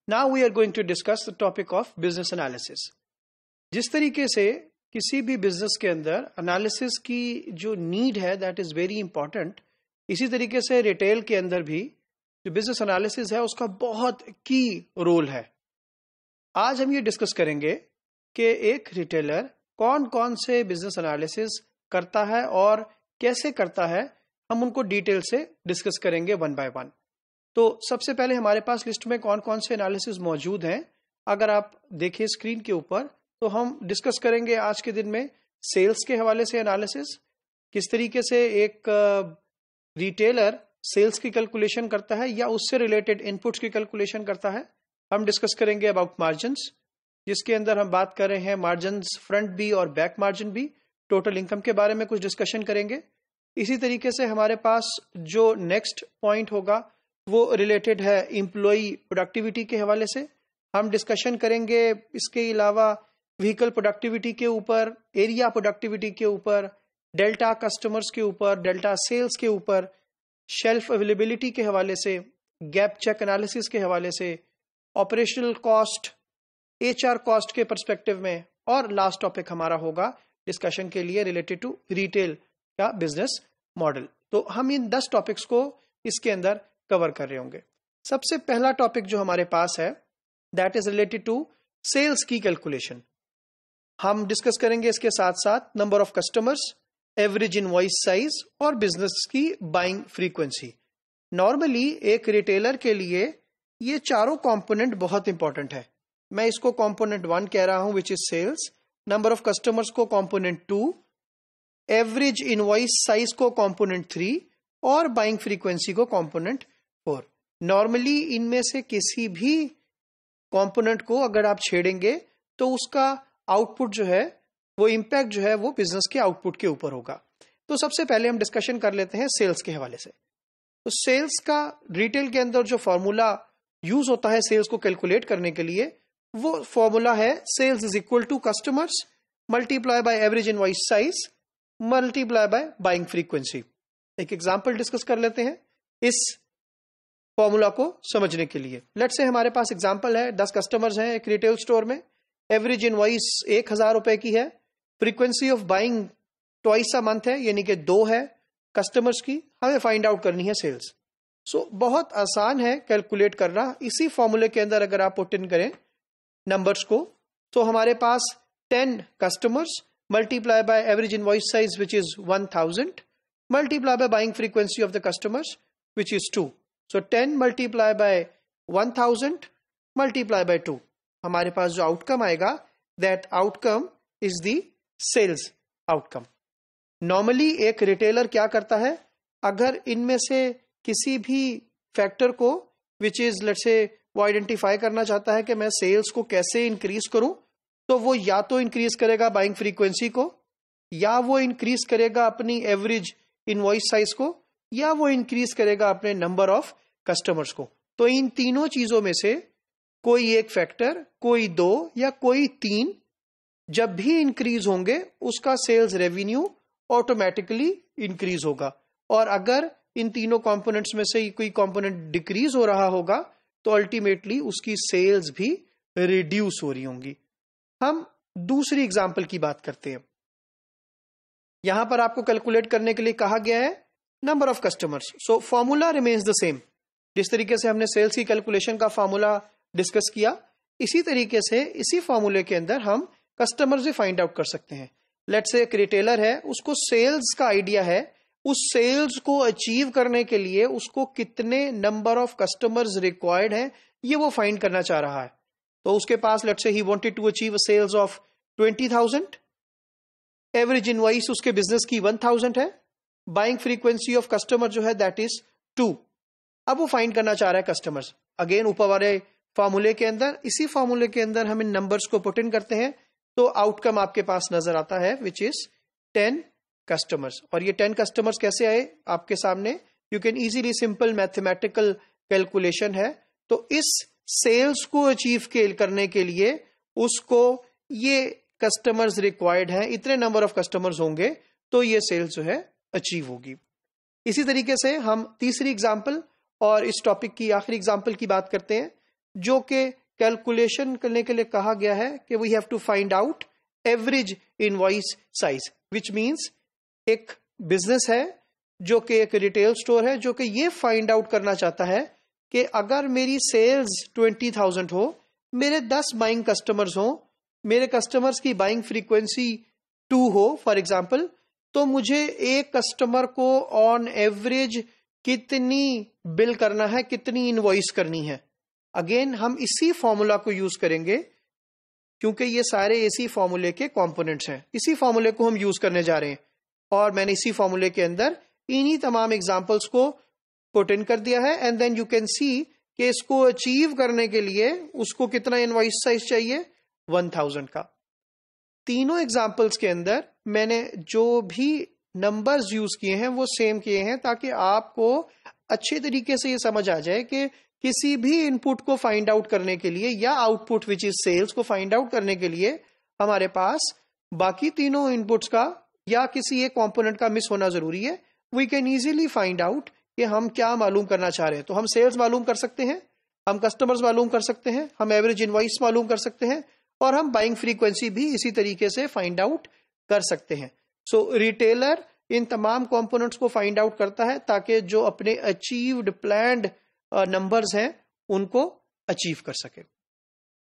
Now we are going to discuss the topic of business analysis. जिस तरीके से किसी भी बिजनेस के अंदर एनालिसिस की जो नीड है दैट इज वेरी इंपॉर्टेंट, इसी तरीके से रिटेल के अंदर भी जो बिजनेस एनालिसिस है उसका बहुत की रोल है। आज हम ये डिस्कस करेंगे कि एक रिटेलर कौन कौन से बिजनेस एनालिसिस करता है और कैसे करता है, हम उनको डिटेल से डिस्कस करेंगे वन बाय वन। तो सबसे पहले हमारे पास लिस्ट में कौन कौन से एनालिसिस मौजूद हैं, अगर आप देखिए स्क्रीन के ऊपर, तो हम डिस्कस करेंगे आज के दिन में सेल्स के हवाले से एनालिसिस, किस तरीके से एक रिटेलर सेल्स की कैलकुलेशन करता है या उससे रिलेटेड इनपुट्स की कैलकुलेशन करता है। हम डिस्कस करेंगे अबाउट मार्जिन्स, जिसके अंदर हम बात कर रहे हैं मार्जिन्स फ्रंट भी और बैक मार्जिन भी। टोटल इनकम के बारे में कुछ डिस्कशन करेंगे। इसी तरीके से हमारे पास जो नेक्स्ट पॉइंट होगा वो रिलेटेड है एम्प्लॉई प्रोडक्टिविटी के हवाले से। हम डिस्कशन करेंगे इसके अलावा व्हीकल प्रोडक्टिविटी के ऊपर, एरिया प्रोडक्टिविटी के ऊपर, डेल्टा कस्टमर्स के ऊपर, डेल्टा सेल्स के ऊपर, शेल्फ अवेलेबिलिटी के हवाले से, गैप चेक एनालिसिस के हवाले से, ऑपरेशनल कॉस्ट, एचआर कॉस्ट के पर्सपेक्टिव में, और लास्ट टॉपिक हमारा होगा डिस्कशन के लिए रिलेटेड टू रिटेल का बिजनेस मॉडल। तो हम इन 10 टॉपिक्स को इसके अंदर कवर कर रहे होंगे। सबसे पहला टॉपिक जो हमारे पास है that is related to sales की कैलकुलेशन। हम डिस्कस करेंगे इसके साथ साथ number of customers, average invoice size और बिजनेस की बाइंग फ्रीक्वेंसी। नॉर्मली एक रिटेलर के लिए ये चारों कंपोनेंट बहुत इंपॉर्टेंट है। मैं इसको कंपोनेंट 1 कह रहा हूं which is sales, number of customers को कंपोनेंट 2, एवरेज इनवॉइस साइज को कंपोनेंट 3 और बाइंग फ्रीक्वेंसी को कंपोनेंट 4। नॉर्मली इनमें से किसी भी कंपोनेंट को अगर आप छेड़ेंगे तो उसका आउटपुट जो है, वो इंपैक्ट जो है वो बिजनेस के आउटपुट के ऊपर होगा। तो सबसे पहले हम डिस्कशन कर लेते हैं सेल्स के हवाले से। तो सेल्स का रिटेल के अंदर जो फॉर्मूला यूज होता है सेल्स को कैलकुलेट करने के लिए, वो फॉर्मूला है sales is equal to customers multiply by average invoice size multiply by buying frequency. एक एग्जांपल डिस्कस कर लेते हैं इस फॉर्मूला को समझने के लिए। लेट्स से हमारे पास एग्जांपल है, 10 कस्टमर्स हैं एक रिटेल स्टोर में, एवरेज इनवॉइस 1000 रुपए की है, frequency of buying twice a month है, यानी कि 2 है कस्टमर्स की। हमें फाइंड आउट करनी है सेल्स। सो बहुत आसान है कैलकुलेट करना। इसी फॉर्मूले के अंदर अगर आप पुट इन करें नंबर्स को, तो हमारे पास 10 customers multiply by average invoice size which is 1000 multiply by buying frequency of the customers which is 2. So 10 multiply by 1000 multiply by 2. हमारे पास जो आउटकम आएगा that outcome is the sales outcome. Normally एक retailer क्या करता है, अगर इनमें से किसी भी फैक्टर को which is let's say वो आइडेंटिफाई करना चाहता है कि मैं सेल्स को कैसे इंक्रीज करूं, तो वो या तो इंक्रीज करेगा बाइंग फ्रीक्वेंसी को, या वो इंक्रीज करेगा अपनी एवरेज इनवॉइस साइज को, या वो इंक्रीज करेगा अपने नंबर ऑफ कस्टमर्स को। तो इन तीनों चीजों में से कोई एक फैक्टर, कोई 2 या कोई 3 जब भी इंक्रीज होंगे उसका सेल्स रेवेन्यू ऑटोमेटिकली इंक्रीज होगा। और अगर इन तीनों कंपोनेंट्स में से कोई कंपोनेंट डिक्रीज हो रहा होगा तो अल्टीमेटली उसकी सेल्स भी रिड्यूस हो रही होंगी। हम दूसरी एग्जांपल की बात करते हैं। यहां पर आपको कैलकुलेट करने के लिए कहा गया है number of customers. So formula remains the same. जिस तरीके से हमने सेल्स की कैलकुलेशन का फॉर्मूला डिस्कस किया, इसी तरीके से इसी फॉर्मूले के अंदर हम कस्टमर्स भी फाइंड आउट कर सकते हैं। लेट्स से एक रिटेलर है, उसको सेल्स का आइडिया है, उस सेल्स को अचीव करने के लिए उसको कितने नंबर ऑफ कस्टमर्स रिक्वायर्ड है ये वो फाइंड करना चाह रहा है। तो उसके पास लेट्स से ही wanted to achieve sales of 20,000, average invoice उसके बिजनेस की 1000 है, बाइंग फ्रीक्वेंसी ऑफ कस्टमर जो है दैट इज 2। अब वो फाइंड करना चाह रहा है कस्टमर्स। अगेन ऊपर वाले फॉर्मूले के अंदर, इसी फॉर्मूले के अंदर हम इन नंबर्स को पुट इन करते हैं तो आउटकम आपके पास नजर आता है विच इज 10 कस्टमर्स। और ये 10 कस्टमर्स कैसे आए आपके सामने, you can easily, simple mathematical calculation है। तो इस सेल्स को अचीव करने के लिए उसको ये कस्टमर्स रिक्वायर्ड हैं, इतने नंबर ऑफ कस्टमर्स होंगे तो ये सेल्स जो है अचीव होगी। इसी तरीके से हम तीसरी एग्जांपल और इस टॉपिक की आखिरी एग्जांपल की बात करते हैं। जो कि कैलकुलेशन करने के लिए कहा गया है कि we have to find out average invoice size, which means एक बिजनेस है जो कि एक रिटेल स्टोर है जो कि ये फाइंड आउट करना चाहता है कि अगर मेरी सेल्स 20,000 हो, मेरे 10 बाइंग कस्टमर्स हो, मेरे कस्टमर्स की बाइंग फ्रीक्वेंसी 2 हो फॉर एग्जाम्पल, तो मुझे एक कस्टमर को ऑन एवरेज कितनी बिल करना है, कितनी इनवॉइस करनी है। अगेन हम इसी फॉर्मूला को यूज करेंगे क्योंकि ये सारे इसी फॉर्मूले के कंपोनेंट्स हैं। इसी फॉर्मूले को हम यूज करने जा रहे हैं और मैंने इसी फॉर्मूले के अंदर इन्हीं तमाम एग्जांपल्स को पुट इन कर दिया है। And then you can see कि इसको अचीव करने के लिए उसको कितना इनवॉइस साइज चाहिए, 1000 का। तीनों एग्जांपल्स के अंदर मैंने जो भी नंबर्स यूज किए हैं वो सेम किए हैं ताकि आपको अच्छे तरीके से ये समझ आ जाए कि किसी भी इनपुट को फाइंड आउट करने के लिए या आउटपुट विच इज सेल्स को फाइंड आउट करने के लिए हमारे पास बाकी तीनों इनपुट्स का या किसी एक कंपोनेंट का मिस होना जरूरी है। We can easily find out कि हम क्या मालूम करना चाह रहे हैं। तो हम सेल्स मालूम कर सकते हैं, हम कस्टमर्स मालूम कर सकते हैं, हम एवरेज इनवॉइस मालूम कर सकते हैं और हम बाइंग फ्रीक्वेंसी भी इसी तरीके से फाइंड आउट कर सकते हैं। सो रिटेलर इन तमाम कंपोनेंट्स को फाइंड आउट करता है ताकि जो अपने अचीव्ड प्लान्ड नंबर्स हैं उनको अचीव कर सके।